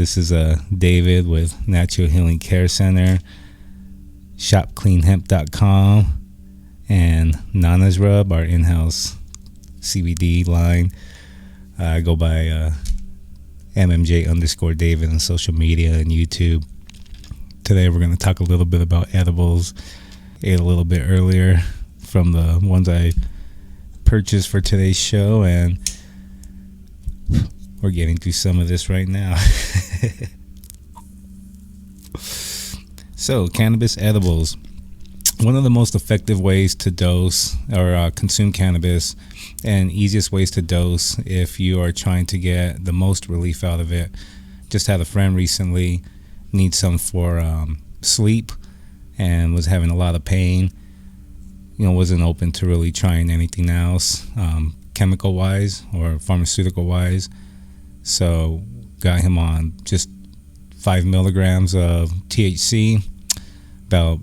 This is David with Natural Healing Care Center, shopcleanhemp.com, and Nana's Rub, our in-house CBD line. I go by MMJ_David on social media and YouTube. Today we're going to talk a little bit about edibles. Ate a little bit earlier from the ones I purchased for today's show, and we're getting through some of this right now. So, cannabis edibles. One of the most effective ways to dose or consume cannabis, and easiest ways to dose if you are trying to get the most relief out of it. Just had a friend recently need some for sleep and was having a lot of pain. Wasn't open to really trying anything else, chemical wise or pharmaceutical wise. So got him on just 5 milligrams of THC, about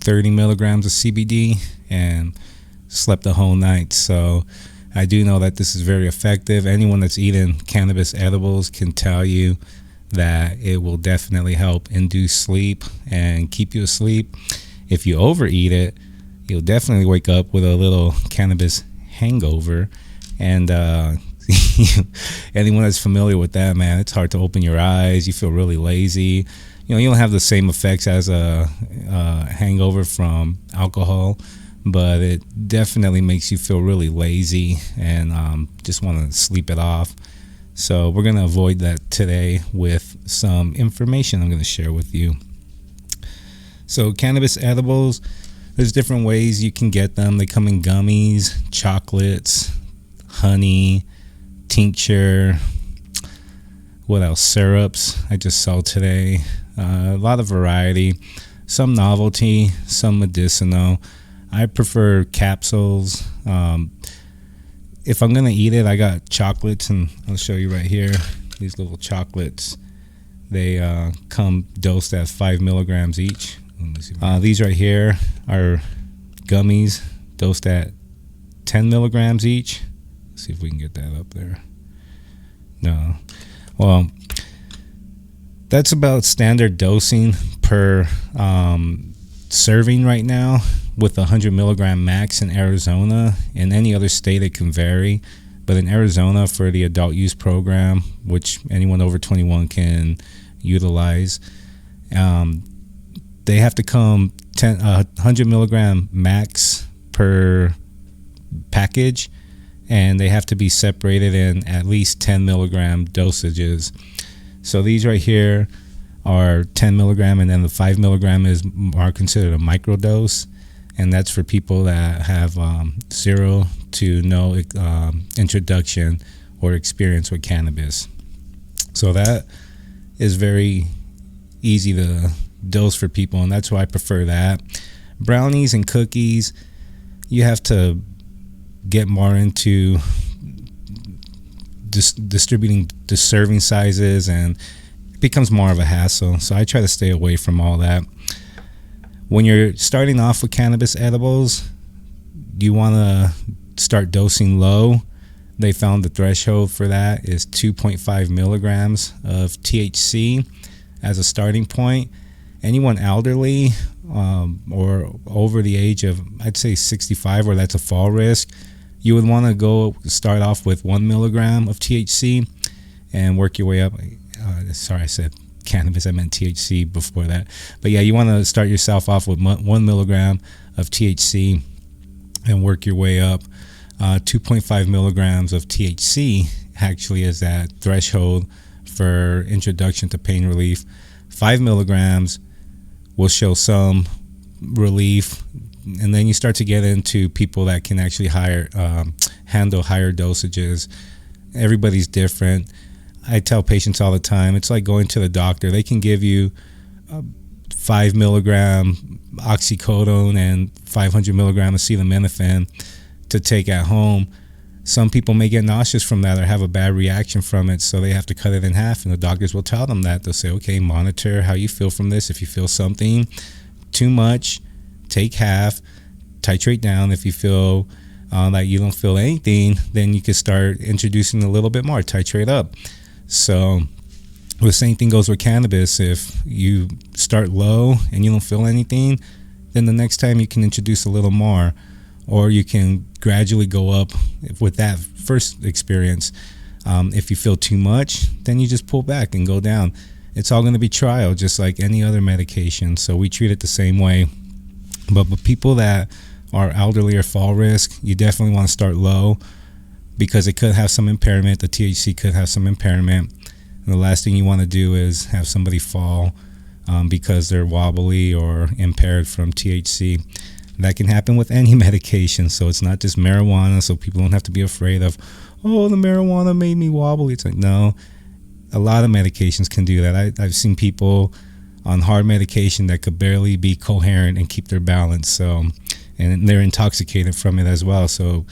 30 milligrams of CBD, and slept the whole night. So I do know that this is very effective. Anyone that's eating cannabis edibles can tell you that it will definitely help induce sleep and keep you asleep. If you overeat it, you'll definitely wake up with a little cannabis hangover. And anyone that's familiar with that, man, it's hard to open your eyes. You feel really lazy. You don't have the same effects as a hangover from alcohol, but it definitely makes you feel really lazy and just want to sleep it off. So we're going to avoid that today with some information I'm going to share with you. So cannabis edibles, there's different ways you can get them. They come in gummies, chocolates, honey, tincture, what else? Syrups I just saw today. A lot of variety, some novelty, some medicinal. I prefer capsules. If I'm gonna eat it, I got chocolates, and I'll show you right here. These little chocolates, they come dosed at 5 milligrams each. These right here are gummies dosed at 10 milligrams each. Let's see if we can get that up there. No. Well, that's about standard dosing per serving right now, with 100 milligram max in Arizona. In any other state it can vary, but in Arizona for the adult use program, which anyone over 21 can utilize, they have to come 100 milligram max per package, and they have to be separated in at least 10 milligram dosages. So these right here are 10 milligram, and then the 5 milligram are considered a microdose, and that's for people that have 0 to no introduction or experience with cannabis. So that is very easy to dose for people, and that's why I prefer that. Brownies and cookies, you have to get more into distributing the serving sizes, and it becomes more of a hassle. So I try to stay away from all that. When you're starting off with cannabis edibles, you want to start dosing low. They found the threshold for that is 2.5 milligrams of THC as a starting point. Anyone elderly or over the age of, I'd say 65, where that's a fall risk, you would want to start off with 1 milligram of THC and work your way up. Sorry, I said cannabis, I meant THC before that. But yeah, you want to start yourself off with 1 milligram of THC and work your way up. 2.5 milligrams of THC actually is that threshold for introduction to pain relief. 5 milligrams will show some relief, and then you start to get into people that can actually handle higher dosages. Everybody's different. I tell patients all the time, it's like going to the doctor. They can give you 5 milligram oxycodone and 500 milligram acetaminophen to take at home. Some people may get nauseous from that or have a bad reaction from it, so they have to cut it in half, and the doctors will tell them that. They'll say, okay, monitor how you feel from this. If you feel something too much, take half, titrate down. If you feel that you don't feel anything, then you can start introducing a little bit more, titrate up. So The same thing goes with cannabis. If you start low and you don't feel anything, then the next time you can introduce a little more, or you can gradually go up with that first experience. If you feel too much, then you just pull back and go down. It's all going to be trial, just like any other medication. So we treat it the same way. But with people that are elderly or fall risk, you definitely want to start low, because it could have some impairment. The THC could have some impairment. And the last thing you want to do is have somebody fall because they're wobbly or impaired from THC. That can happen with any medication, so it's not just marijuana, so people don't have to be afraid of, oh, the marijuana made me wobbly. It's like, no, a lot of medications can do that. I've seen people on hard medication that could barely be coherent and keep their balance, so, and they're intoxicated from it as well. So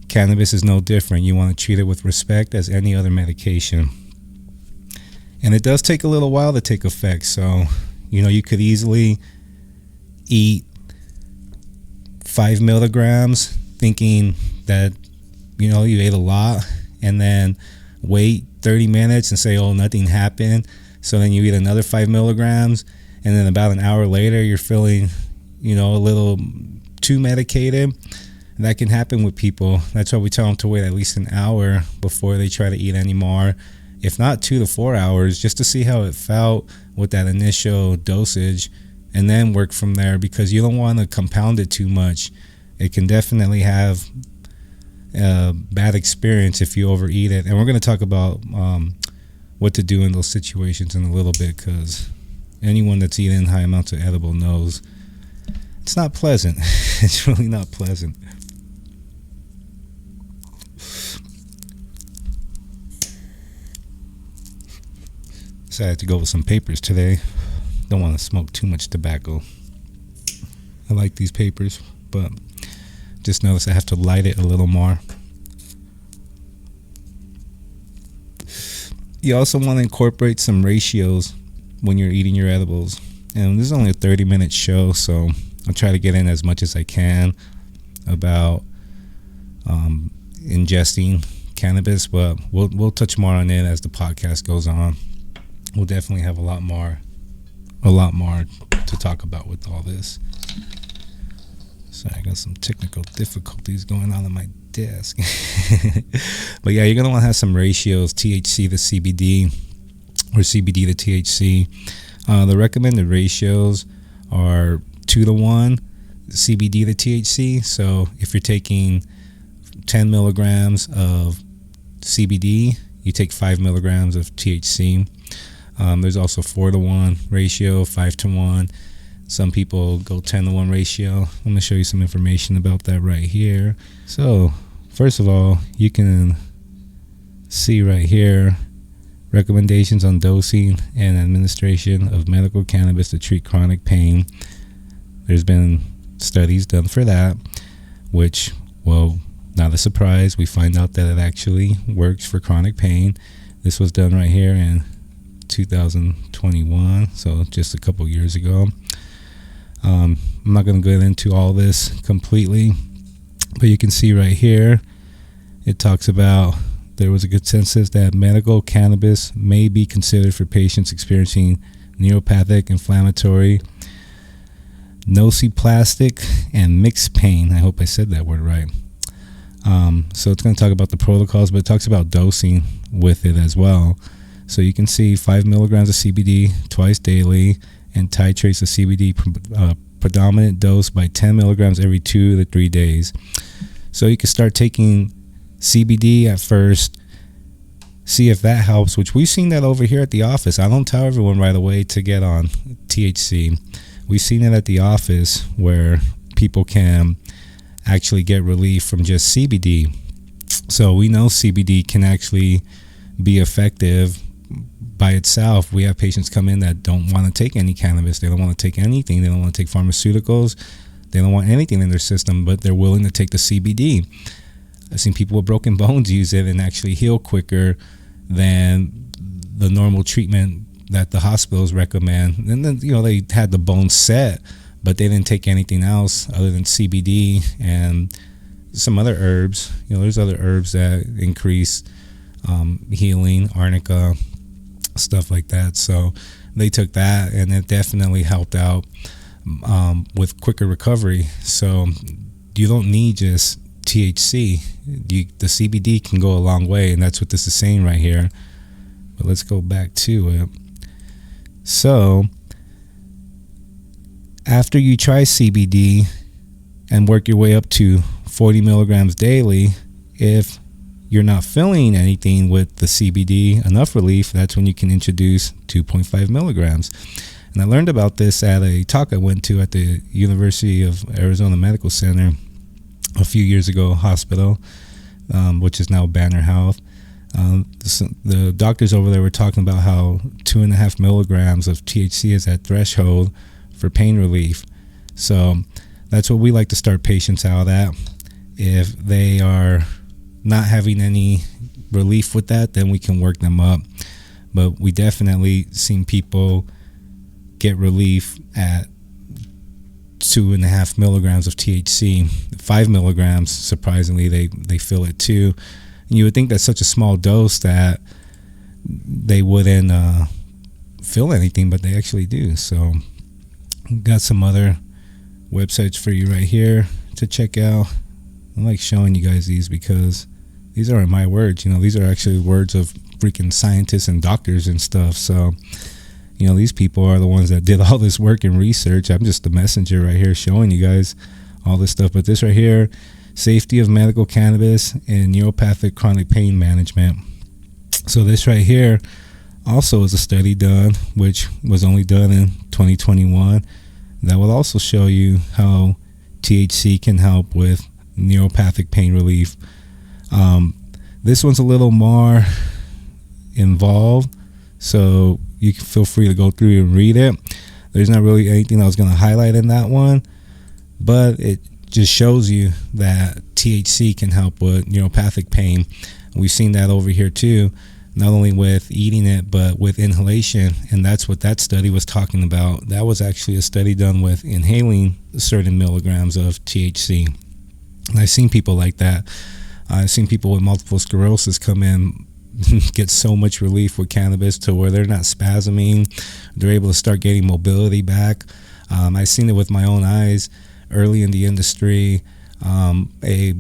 cannabis is no different. You want to treat it with respect as any other medication. And it does take a little while to take effect, so, you could easily eat 5 milligrams thinking that, you ate a lot, and then wait 30 minutes and say, oh, nothing happened. So then you eat another 5 milligrams, and then about an hour later, you're feeling, a little too medicated. And that can happen with people. That's why we tell them to wait at least an hour before they try to eat anymore, if not 2 to 4 hours, just to see how it felt with that initial dosage, and then work from there, because you don't want to compound it too much. It can definitely have a bad experience if you overeat it. And we're going to talk about what to do in those situations in a little bit, because anyone that's eating high amounts of edible knows it's not pleasant. It's really not pleasant. So I had to go with some papers today. Don't want to smoke too much tobacco. I like these papers, but just notice I have to light it a little more. You also want to incorporate some ratios when you're eating your edibles. And this is only a 30-minute show, so I'll try to get in as much as I can about ingesting cannabis, but we'll touch more on it as the podcast goes on. We'll definitely have a lot more to talk about with all this. Sorry, I got some technical difficulties going on my desk. But yeah, you're going to want to have some ratios, THC to CBD or CBD to THC. The recommended ratios are 2-to-1 CBD to THC. So if you're taking 10 milligrams of CBD, you take 5 milligrams of THC. There's also 4-to-1 ratio, 5-to-1. Some people go 10-to-1 ratio. I'm going to show you some information about that right here. So, first of all, you can see right here recommendations on dosing and administration of medical cannabis to treat chronic pain. There's been studies done for that, which, well, not a surprise. We find out that it actually works for chronic pain. This was done right here in 2021, so just a couple years ago. I'm not going to get into all this completely, but you can see right here it talks about there was a consensus that medical cannabis may be considered for patients experiencing neuropathic, inflammatory, nociplastic, and mixed pain. I hope I said that word right. So it's going to talk about the protocols, but it talks about dosing with it as well. So you can see 5 milligrams of CBD twice daily, and titrates the CBD predominant dose by 10 milligrams every 2 to 3 days. So you can start taking CBD at first, see if that helps, which we've seen that over here at the office. I don't tell everyone right away to get on THC. We've seen it at the office where people can actually get relief from just CBD. So we know CBD can actually be effective by itself. We have patients come in that don't want to take any cannabis. They don't want to take anything. They don't want to take pharmaceuticals. They don't want anything in their system, but they're willing to take the CBD. I've seen people with broken bones use it and actually heal quicker than the normal treatment that the hospitals recommend. And then, they had the bones set, but they didn't take anything else other than CBD and some other herbs. There's other herbs that increase healing, arnica, stuff like that. So they took that, and it definitely helped out with quicker recovery. So you don't need just THC. The CBD can go a long way, and that's what this is saying right here. But let's go back to it. So after you try CBD and work your way up to 40 milligrams daily, if you're not feeling anything with the CBD, enough relief, that's when you can introduce 2.5 milligrams. And I learned about this at a talk I went to at the University of Arizona Medical Center a few years ago, hospital, which is now Banner Health. The doctors over there were talking about how 2.5 milligrams of THC is that threshold for pain relief. So that's what we like to start patients out at. If they are not having any relief with that, then we can work them up. But we definitely seen people get relief at 2.5 milligrams of THC. 5 milligrams, surprisingly, they feel it too. And you would think that's such a small dose that they wouldn't feel anything, but they actually do. So got some other websites for you right here to check out. I like showing you guys these because these aren't my words. These are actually words of freaking scientists and doctors and stuff. So these people are the ones that did all this work and research. I'm just the messenger right here showing you guys all this stuff. But this right here, safety of medical cannabis and neuropathic chronic pain management. So this right here also is a study done, which was only done in 2021. That will also show you how THC can help with neuropathic pain relief. This one's a little more involved, so you can feel free to go through and read it. There's not really anything I was going to highlight in that one, but it just shows you that THC can help with neuropathic pain. We've seen that over here too, not only with eating it, but with inhalation. And that's what that study was talking about. That was actually a study done with inhaling certain milligrams of THC. And I've seen people like that. I've seen people with multiple sclerosis come in, get so much relief with cannabis to where they're not spasming. They're able to start getting mobility back. I've seen it with my own eyes early in the industry. A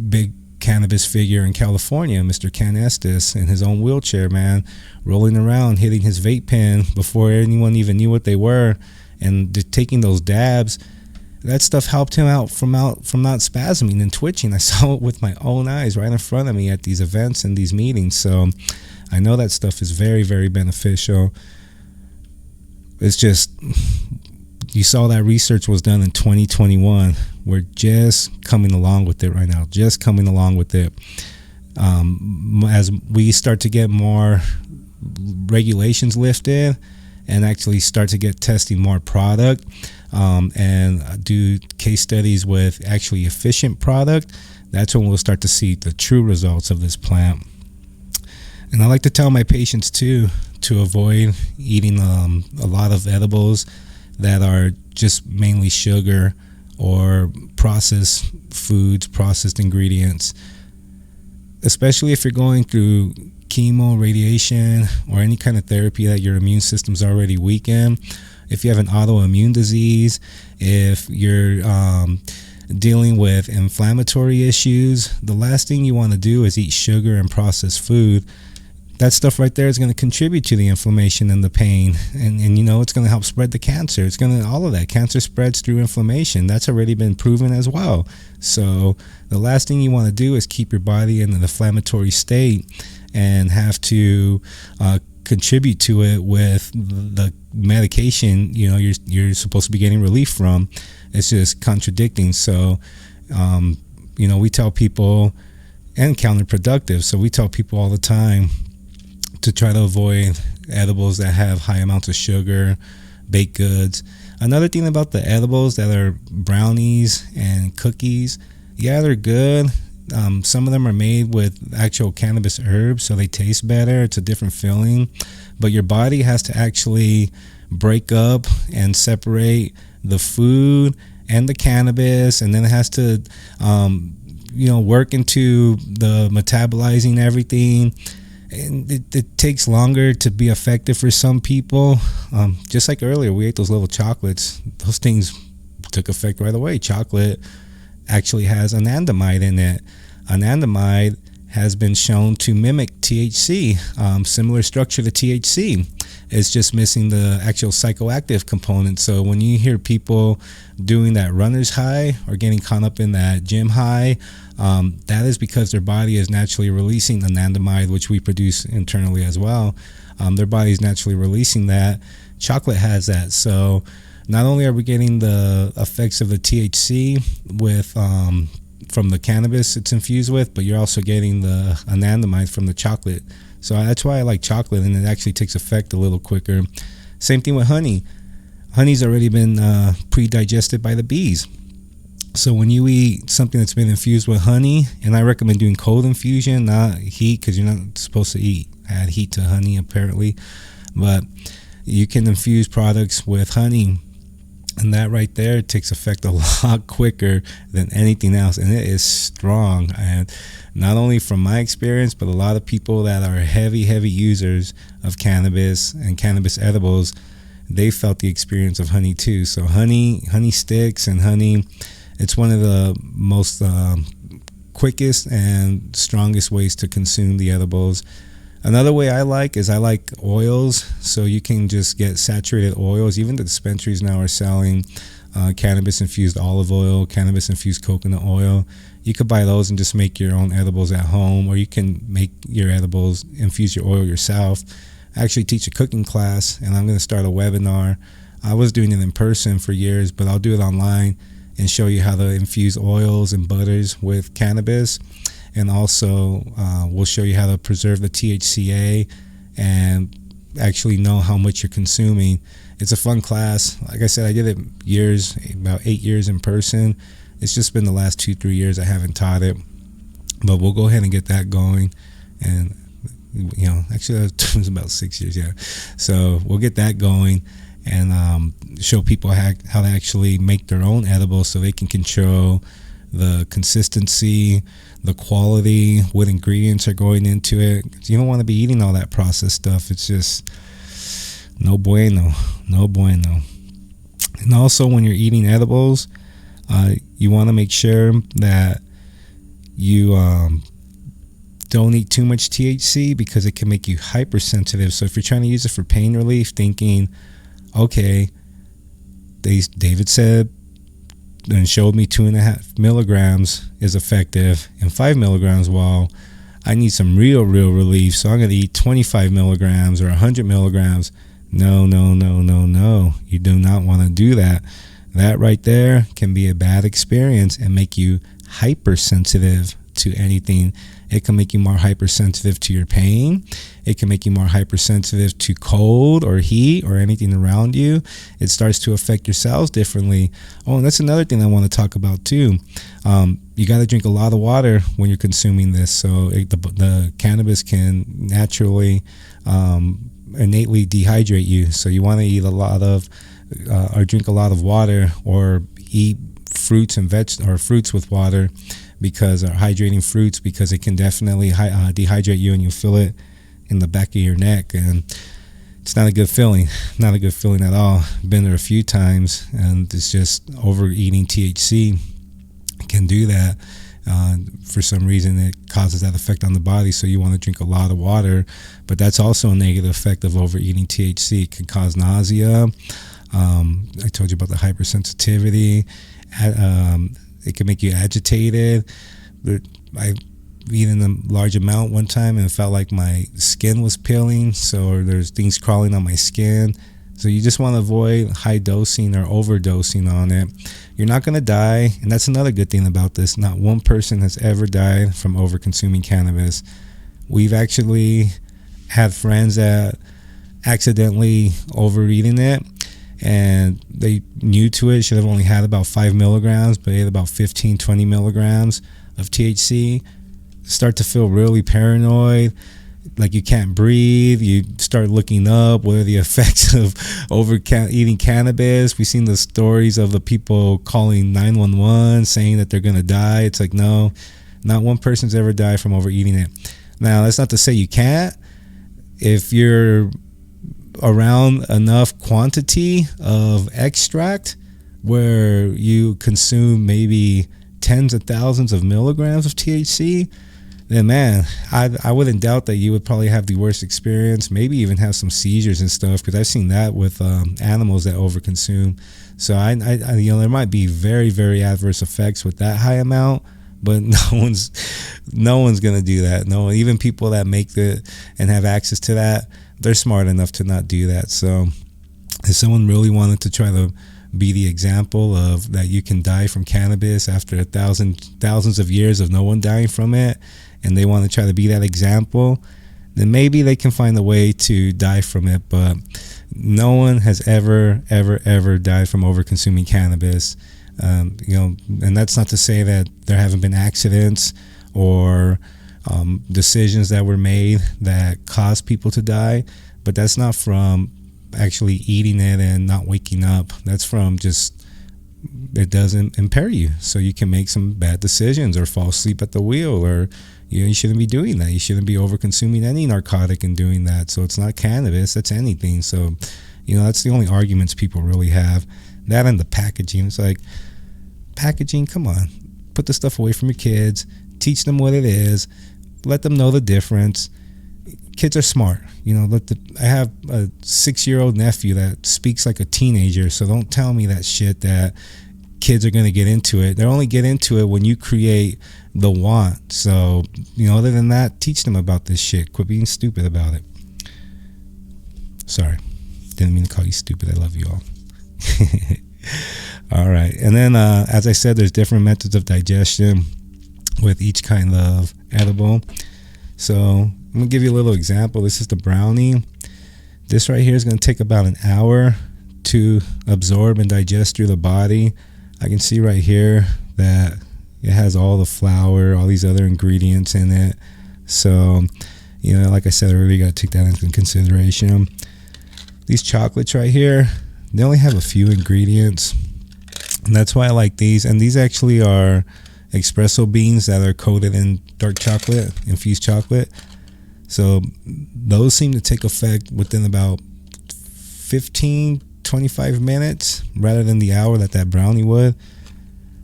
big cannabis figure in California, Mr. Ken Estes, in his own wheelchair, man, rolling around, hitting his vape pen before anyone even knew what they were, and taking those dabs. That stuff helped him out from not spasming and twitching. I saw it with my own eyes right in front of me at these events and these meetings. So I know that stuff is very, very beneficial. It's just, you saw that research was done in 2021. We're just coming along with it right now, just coming along with it. As we start to get more regulations lifted and actually start to get testing more product, and do case studies with actually efficient product, that's when we'll start to see the true results of this plant. And I like to tell my patients too to avoid eating a lot of edibles that are just mainly sugar or processed foods, processed ingredients, especially if you're going through chemo, radiation, or any kind of therapy that your immune system's already weakened. If you have an autoimmune disease, if you're dealing with inflammatory issues, the last thing you want to do is eat sugar and processed food. That stuff right there is going to contribute to the inflammation and the pain, and it's going to help spread the cancer. It's going to, all of that cancer spreads through inflammation. That's already been proven as well. So the last thing you want to do is keep your body in an inflammatory state and have to contribute to it with the medication you're supposed to be getting relief from. It's just contradicting. So we tell people, and counterproductive, so we tell people all the time to try to avoid edibles that have high amounts of sugar, baked goods. Another thing about the edibles that are brownies and cookies, yeah, they're good. Some of them are made with actual cannabis herbs, so they taste better. It's a different feeling. But your body has to actually break up and separate the food and the cannabis, and then it has to work into the metabolizing everything. and it takes longer to be effective for some people. Just like earlier, we ate those little chocolates. Those things took effect right away. Chocolate actually has anandamide in it. Anandamide has been shown to mimic THC, similar structure to THC. It's just missing the actual psychoactive component. So when you hear people doing that runner's high or getting caught up in that gym high, that is because their body is naturally releasing anandamide, which we produce internally as well. Their body is naturally releasing that. Chocolate has that. So not only are we getting the effects of the THC with from the cannabis it's infused with, but you're also getting the anandamide from the chocolate. So that's why I like chocolate, and it actually takes effect a little quicker. Same thing with honey. Honey's already been pre-digested by the bees. So when you eat something that's been infused with honey, and I recommend doing cold infusion, not heat, because you're not supposed to add heat to honey apparently, but you can infuse products with honey, and that right there takes effect a lot quicker than anything else, and it is strong. And not only from my experience, but a lot of people that are heavy users of cannabis and cannabis edibles, they felt the experience of honey too. So honey sticks and honey, it's one of the most quickest and strongest ways to consume the edibles. Another way I like oils. So you can just get saturated oils. Even the dispensaries now are selling cannabis infused olive oil, cannabis infused coconut oil. You could buy those and just make your own edibles at home, or you can make your edibles, infuse your oil yourself. I actually teach a cooking class, and I'm going to start a webinar. I was doing it in person for years, but I'll do it online and show you how to infuse oils and butters with cannabis. And also we'll show you how to preserve the THCA and actually know how much you're consuming. It's a fun class. Like I said, I did it about 8 years in person. It's just been the last 2-3 years I haven't taught it, but we'll go ahead and get that going. And actually that was about 6 years, yeah. So we'll get that going and show people how to actually make their own edibles, so they can control the consistency, the quality, what ingredients are going into it. You don't want to be eating all that processed stuff. It's just no bueno. And also, when you're eating edibles, you want to make sure that you don't eat too much THC, because it can make you hypersensitive. So if you're trying to use it for pain relief, thinking, okay, David said and showed me 2.5 milligrams is effective, and 5 milligrams, well, I need some real relief, so I'm going to eat 25 milligrams or 100 milligrams. No. You do not want to do that. That right there can be a bad experience and make you hypersensitive to anything. It can make you more hypersensitive to your pain. It can make you more hypersensitive to cold or heat or anything around you. It starts to affect your cells differently. Oh, and that's another thing I want to talk about too. You got to drink a lot of water when you're consuming this. So the cannabis can naturally, innately dehydrate you. So you want to eat a lot of, or drink a lot of water, or eat fruits and fruits with water, because hydrating fruits, because it can definitely dehydrate you, and you feel it in the back of your neck, and it's not a good feeling. Not a good feeling at all. Been there a few times, and it's just overeating THC can do that. For some reason, it causes that effect on the body, so you want to drink a lot of water. But that's also a negative effect of overeating THC. It can cause nausea. I told you about the hypersensitivity. It can make you agitated. I eaten a large amount one time and it felt like my skin was peeling, so there's things crawling on my skin. So you just want to avoid high dosing or overdosing on it. You're not going to die, and that's another good thing about this. Not one person has ever died from over consuming cannabis. We've actually had friends that accidentally overeating it, and they new to it, should have only had about 5 milligrams, but ate about 15-20 milligrams of THC. Start to feel really paranoid, like you can't breathe. You start looking up, what are the effects of eating cannabis. We've seen the stories of the people calling 911 saying that they're going to die. It's like, no, not one person's ever died from overeating it. Now, that's not to say you can't, if you're around enough quantity of extract where you consume maybe tens of thousands of milligrams of THC, then man, I wouldn't doubt that you would probably have the worst experience, maybe even have some seizures and stuff, because I've seen that with animals that overconsume. So I there might be very, very adverse effects with that high amount, but no one's gonna do that. No one, even people that make it and have access to that, they're smart enough to not do that. So if someone really wanted to try to be the example of that you can die from cannabis after thousands of years of no one dying from it, and they want to try to be that example, then maybe they can find a way to die from it. But no one has ever died from over consuming cannabis. And that's not to say that there haven't been accidents or decisions that were made that caused people to die, but that's not from actually eating it and not waking up. That's from just, it doesn't impair you, so you can make some bad decisions or fall asleep at the wheel, or you shouldn't be doing that. You shouldn't be over consuming any narcotic and doing that. So it's not cannabis, that's anything. So that's the only arguments people really have. That and the packaging. It's like, packaging, come on, put the stuff away from your kids, teach them what it is, let them know the difference. Kids are smart. I have a 6-year-old nephew that speaks like a teenager, so don't tell me that shit that kids are going to get into it. They'll only get into it when you create the want. So, other than that, teach them about this shit. Quit being stupid about it. Sorry. Didn't mean to call you stupid. I love you all. All right. And then, as I said, there's different methods of digestion with each kind of edible. So I'm going to give you a little example. This is the brownie. This right here is going to take about an hour to absorb and digest through the body. I can see right here that it has all the flour, all these other ingredients in it. So, like I said earlier, you got to take that into consideration. These chocolates right here, they only have a few ingredients. And that's why I like these. And these actually are espresso beans that are coated in dark chocolate, infused chocolate. So those seem to take effect within about 15-25 minutes rather than the hour that brownie would.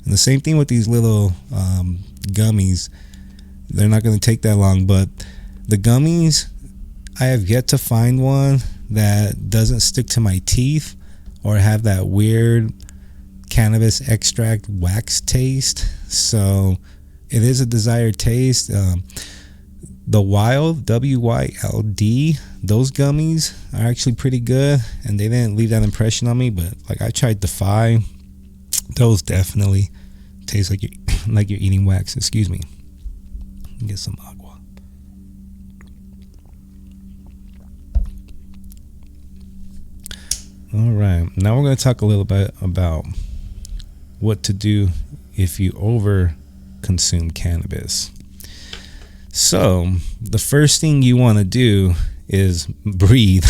And the same thing with these little gummies. They're not going to take that long, but the gummies, I have yet to find one that doesn't stick to my teeth or have that weird cannabis extract wax taste. So it is a desired taste. The Wild, W-Y-L-D, those gummies are actually pretty good, and they didn't leave that impression on me. But like, I tried Defy, those definitely taste like you're eating wax. Excuse me. Get some agua. All right, now we're going to talk a little bit about what to do if you over consume cannabis. So the first thing you want to do is breathe.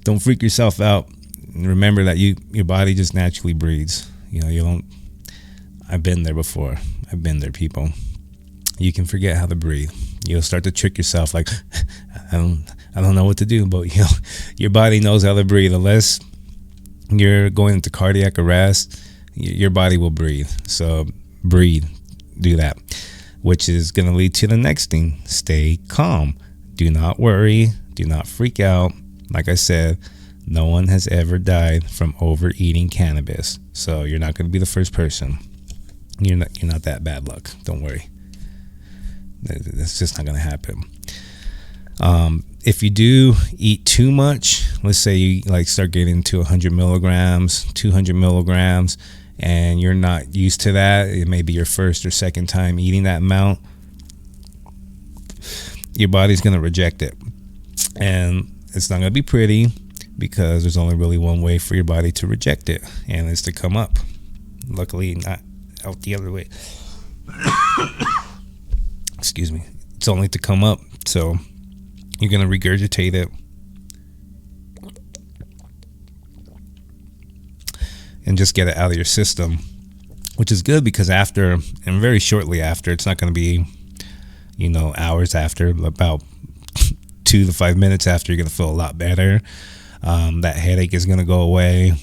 Don't freak yourself out. Remember that your body just naturally breathes. You don't. I've been there before. I've been there, people. You can forget how to breathe. You'll start to trick yourself, like, I don't know what to do, but your body knows how to breathe. Unless you're going into cardiac arrest, your body will breathe. So breathe. Do that, which is going to lead to the next thing. Stay calm. Do not worry. Do not freak out. Like I said, no one has ever died from overeating cannabis, so you're not going to be the first person. You're not that bad luck. Don't worry. That's just not going to happen. If you do eat too much, let's say you start getting to 100 milligrams, 200 milligrams, and you're not used to that, it may be your first or second time eating that amount, your body's going to reject it. And it's not going to be pretty, because there's only really one way for your body to reject it, and it's to come up. Luckily, not out the other way. Excuse me. It's only to come up. So you're going to regurgitate it. And just get it out of your system, which is good, because after, and very shortly after, it's not going to be, hours after, about 2 to 5 minutes after, you're going to feel a lot better. That headache is going to go away.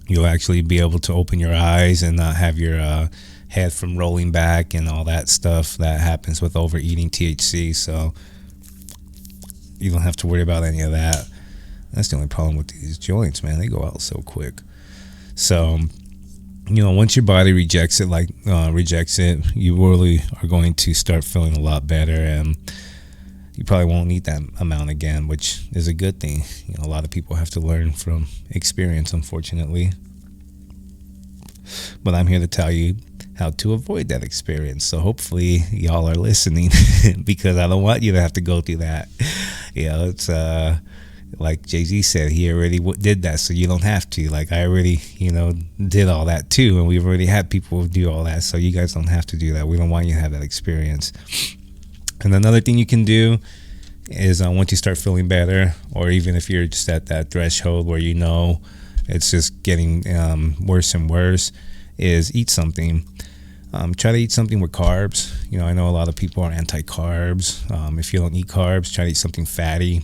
You'll actually be able to open your eyes and not have your head from rolling back and all that stuff that happens with overeating THC. So you don't have to worry about any of that. That's the only problem with these joints, man. They go out so quick. So, once your body rejects it, you really are going to start feeling a lot better, and you probably won't need that amount again, which is a good thing. A lot of people have to learn from experience, unfortunately. But I'm here to tell you how to avoid that experience. So hopefully y'all are listening, because I don't want you to have to go through that. It's like Jay-Z said, he already did that, so you don't have to. Like, I already, did all that too, and we've already had people do all that, so you guys don't have to do that. We don't want you to have that experience. And another thing you can do is once you start feeling better, or even if you're just at that threshold where it's just getting worse and worse, is eat something. Try to eat something with carbs. I know a lot of people are anti-carbs. If you don't eat carbs, try to eat something fatty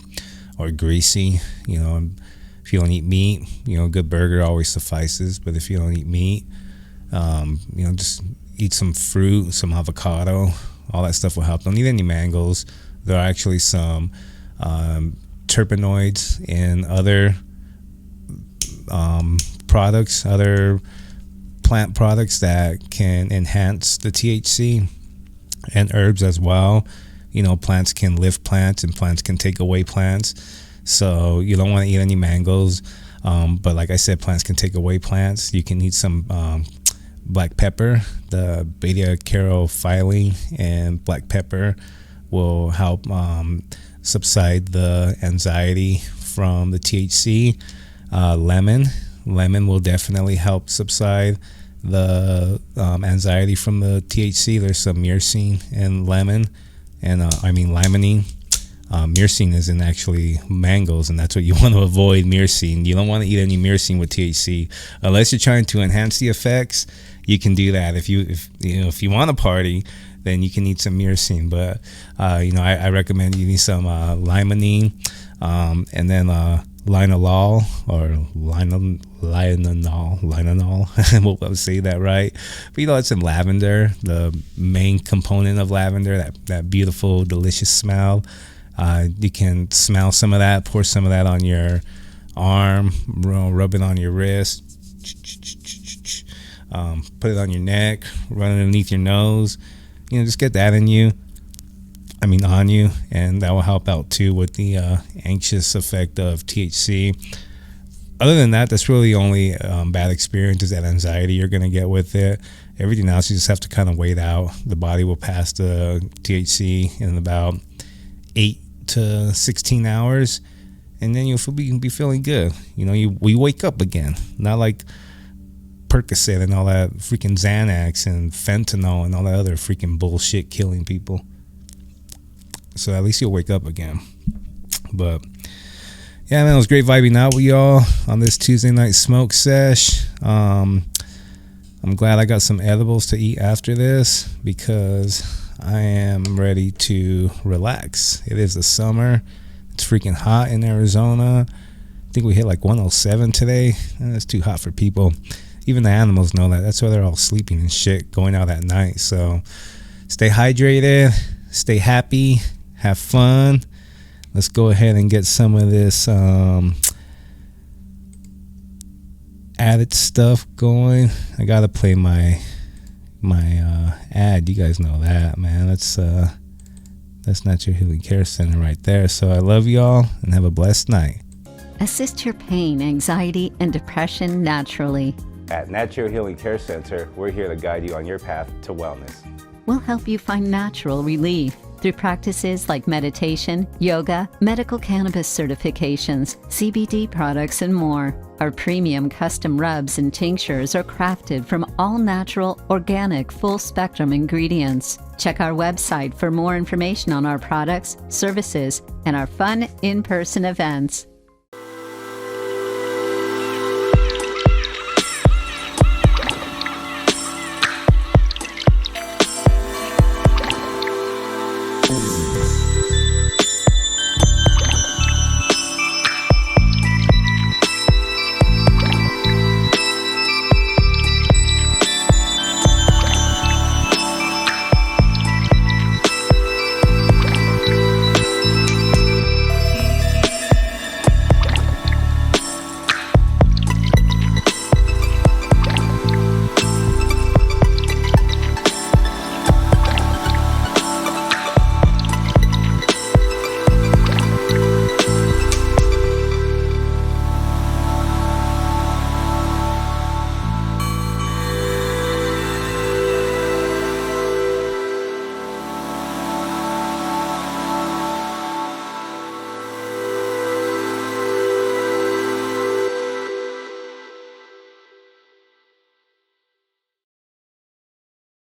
or greasy. If you don't eat meat, a good burger always suffices. But if you don't eat meat, just eat some fruit, some avocado. All that stuff will help. Don't eat any mangoes. There are actually some terpenoids in other products, other plant products that can enhance the THC, and herbs as well. Plants can lift plants and plants can take away plants. So you don't want to eat any mangoes. But like I said, plants can take away plants. You can eat some black pepper. The beta-caryophyllene and black pepper will help subside the anxiety from the THC. Lemon will definitely help subside the anxiety from the THC. There's some myrcene in lemon, and limonene. Myrcene is in actually mangoes, and that's what you want to avoid, myrcene. You don't want to eat any myrcene with THC unless you're trying to enhance the effects. You can do that. If you want to party, then you can eat some myrcene. But I recommend eating some limonene, and then linalool or linanol. I hope I'm saying that right. But it's in lavender, the main component of lavender, that beautiful, delicious smell. You can smell some of that, pour some of that on your arm, rub it on your wrist, put it on your neck, run it underneath your nose. Just get that on you, and that will help out too with the anxious effect of THC. Other than that, that's really the only bad experience, is that anxiety you're going to get with it. Everything else, you just have to kind of wait out. The body will pass the THC in about 8 to 16 hours, and then you'll be feeling good. We wake up again, not like Percocet and all that freaking Xanax and fentanyl and all that other freaking bullshit killing people. So at least you'll wake up again. But yeah, man, it was great vibing out with y'all on this Tuesday Night Smoke Sesh. I'm glad I got some edibles to eat after this, because I am ready to relax. It is the summer. It's freaking hot in Arizona. I think we hit like 107 today. That's too hot for people. Even the animals know that. That's why they're all sleeping and shit, going out at night. So stay hydrated, stay happy, have fun. Let's go ahead and get some of this added stuff going. I gotta play my ad. You guys know that, man. That's Natural Healing Care Center right there. So I love y'all, and have a blessed night. Assist your pain, anxiety, and depression naturally. At Natural Healing Care Center, we're here to guide you on your path to wellness. We'll help you find natural relief through practices like meditation, yoga, medical cannabis certifications, CBD products, and more. Our premium custom rubs and tinctures are crafted from all natural, organic, full-spectrum ingredients. Check our website for more information on our products, services, and our fun in-person events.